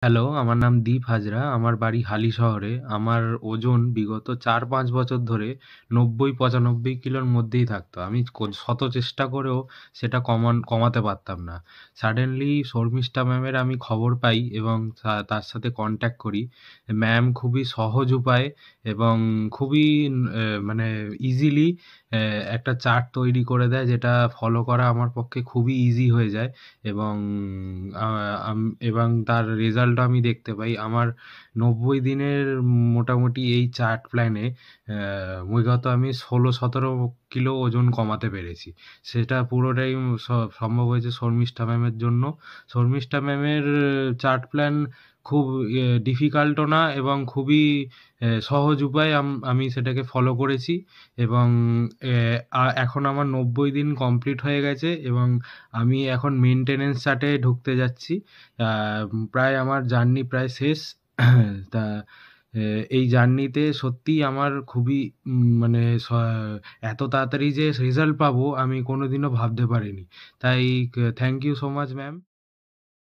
Hello, আমার নাম দীপ হাজরা। আমার বাড়ি হালিশহরে। আমার ওজন বিগত ৪-৫ বছর ধরে ৯০-৯৫ কিলোর মধ্যেই থাকতো। আমি শত চেষ্টা করেও সেটা কমাতে পারতাম না। সাডেনলি শর্মিষ্ঠা ম্যামের আমি খবর পাই এবং তার সাথে কনট্যাক্ট করি। ম্যাম খুবই সহজ উপায়ে এবং খুবই মানে ইজিলি একটা চার্ট তৈরি করে দেয়, যেটা ফলো করা আমার পক্ষে খুবই ইজি হয়ে যায় এবং আ আম এবং তার রেজাল্টও আমি দেখতে পাই। আমার ৯০ দিনের মোটামুটি এই চার্ট প্ল্যানে বিগত আমি ১৬-১৭ কিলো ওজন কমাতে পেরেছি। সেটা পুরোটাই সম্ভব হয়েছে শর্মিষ্ঠা ম্যামের জন্য। শর্মিষ্ঠা ম্যামের চার্ট প্ল্যান খুব ডিফিকাল্টও না এবং খুবই সহজ উপায়ে আমি সেটাকে ফলো করেছি এবং এখন আমার ৯০ দিন কমপ্লিট হয়ে গেছে এবং আমি এখন মেইনটেন্যান্স চার্টে ঢুকতে যাচ্ছি। আ প্রায় আমার জার্নি প্রায় শেষ। তা এ এই জার্নিতে সত্যিই আমার খুবই মানে এত তাড়াতাড়ি যে রেজাল্ট পাবো আমি কোনোদিনও ভাবতে পারিনি। তাই thank you so much ma'am.